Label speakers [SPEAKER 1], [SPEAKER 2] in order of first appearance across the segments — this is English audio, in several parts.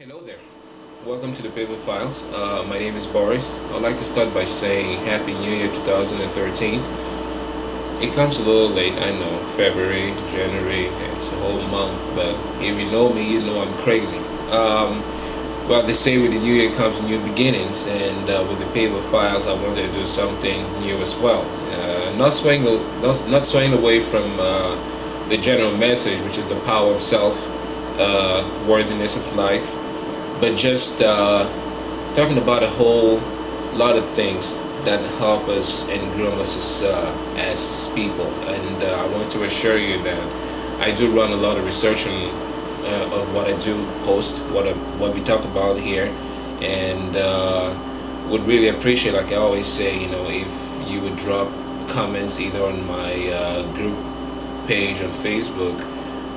[SPEAKER 1] Hello there. Welcome to the Paper Files. My name is Boris. I'd like to start by saying Happy New Year 2013. It comes a little late, I know. February, January, it's a whole month, but if you know me, you know I'm crazy. Well, they say with the new year comes new beginnings, and with the Paper Files, I wanted to do something new as well. Not swaying away from the general message, which is the power of self, worthiness of life, but just talking about a whole lot of things that help us and groom us as people. And I want to assure you that I do run a lot of research on what I do post, what we talk about here, and would really appreciate, like I always say, if you would drop comments either on my group page on Facebook,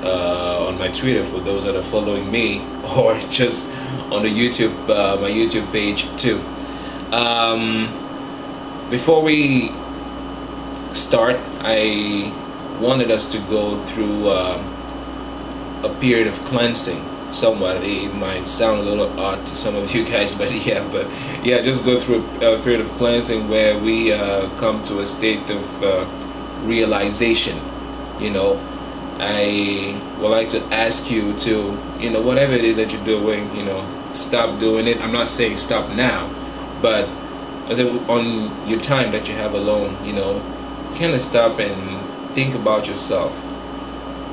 [SPEAKER 1] on my Twitter for those that are following me, or just on the YouTube, my YouTube page too. Before we start, I wanted us to go through a period of cleansing. Somewhat, it might sound a little odd to some of you guys, but yeah, just go through a period of cleansing where we come to a state of realization. I would like to ask you to, whatever it is that you're doing, stop doing it. I'm not saying stop now, but on your time that you have alone, kind of stop and think about yourself,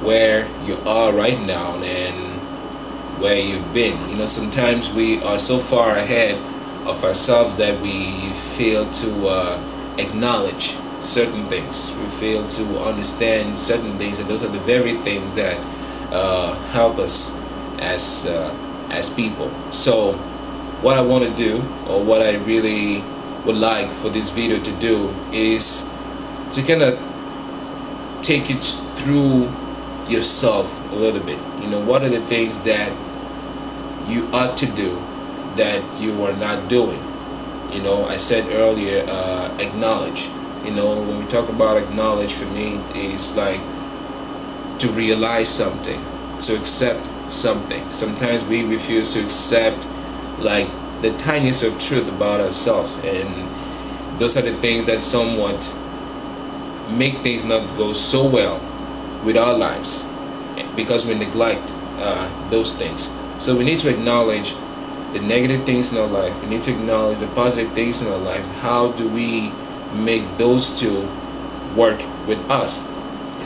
[SPEAKER 1] where you are right now and where you've been. Sometimes we are so far ahead of ourselves that we fail to acknowledge certain things. We fail to understand certain things, and those are the very things that help us as people. So what I want to do, or what I really would like for this video to do, is to kind of take you through yourself a little bit. What are the things that you ought to do that you are not doing? I said earlier, acknowledge. When we talk about acknowledge, for me, it's like to realize something, to accept something. Sometimes we refuse to accept like the tiniest of truth about ourselves, and those are the things that somewhat make things not go so well with our lives, because we neglect those things. So we need to acknowledge the negative things in our life. We need to acknowledge the positive things in our lives. How do we make those two work with us?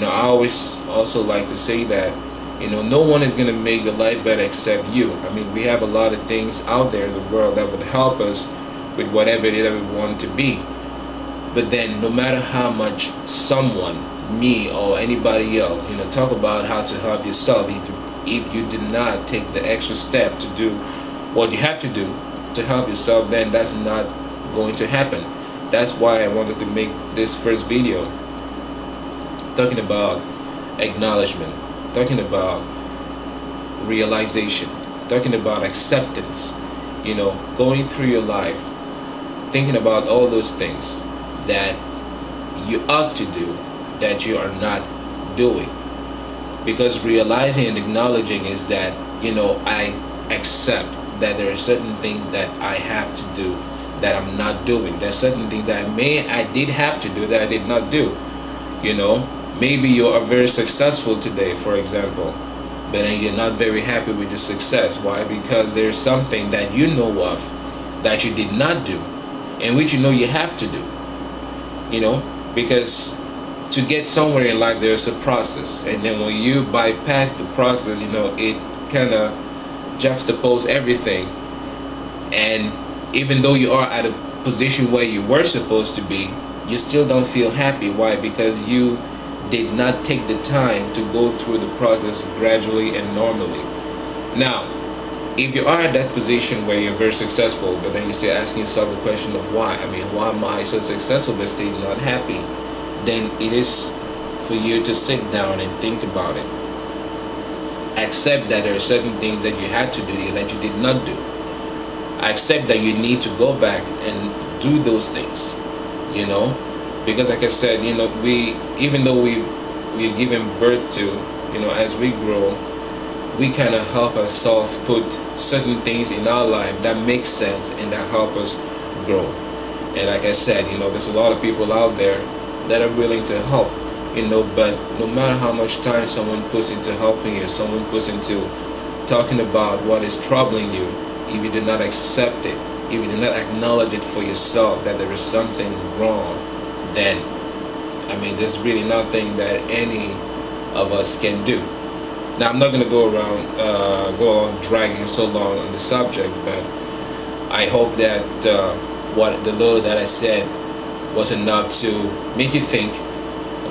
[SPEAKER 1] I always also like to say that no one is going to make your life better except you. We have a lot of things out there in the world that would help us with whatever it is that we want to be, but then no matter how much someone, me or anybody else, talk about how to help yourself, if you did not take the extra step to do what you have to do to help yourself, then that's not going to happen. That's why I wanted to make this first video talking about acknowledgement, talking about realization, talking about acceptance, going through your life, thinking about all those things that you ought to do that you are not doing. Because realizing and acknowledging is that, I accept that there are certain things that I have to do that I'm not doing. There's certain things that I did have to do that I did not do. Maybe you are very successful today, for example, but then you're not very happy with your success. Why? Because there's something that you know of that you did not do, and which you have to do. Because to get somewhere in life, there's a process, and then when you bypass the process, it kind of juxtapose everything. And even though you are at a position where you were supposed to be, you still don't feel happy. Why? Because you did not take the time to go through the process gradually and normally. Now, if you are at that position where you're very successful, but then you're still asking yourself the question of why? Why am I so successful but still not happy? Then it is for you to sit down and think about it. Accept that there are certain things that you had to do that you did not do. Accept that you need to go back and do those things, because like I said, we, even though we're giving birth to, as we grow, we kind of help ourselves put certain things in our life that make sense and that help us grow. And like I said, there's a lot of people out there that are willing to help, but no matter how much time someone puts into helping you, someone puts into talking about what is troubling you, if you do not accept it, if you do not acknowledge it for yourself that there is something wrong, then there's really nothing that any of us can do. Now, I'm not going to go on dragging so long on the subject, but I hope that what the little that I said was enough to make you think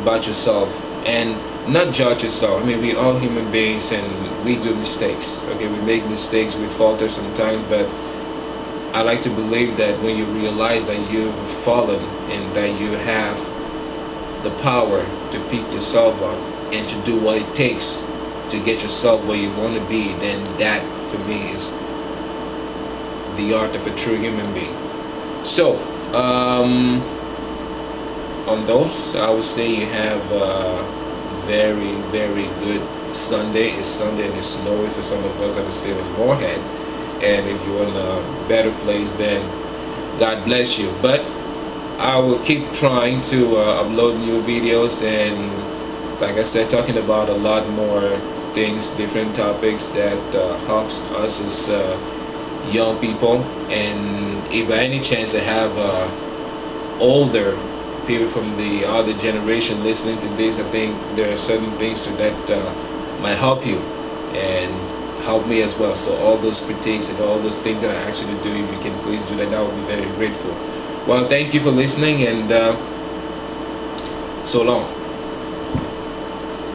[SPEAKER 1] about yourself and not judge yourself. We're all human beings and we do mistakes. Okay, we make mistakes, we falter sometimes, but I like to believe that when you realize that you've fallen and that you have the power to pick yourself up and to do what it takes to get yourself where you want to be, then that for me is the art of a true human being. So on those, I would say you have a very, very good Sunday. It's Sunday and it's snowy for some of us that are still in Moorhead, and if you're in a better place, then God bless you. But I will keep trying to upload new videos, and like I said, talking about a lot more things, different topics that helps us as young people. And if by any chance I have older people from the other generation listening to this, I think there are certain things that might help you and help me as well. So all those critiques and all those things that I ask you to do, if you can please do that, that would be very grateful. Well, thank you for listening, and so long.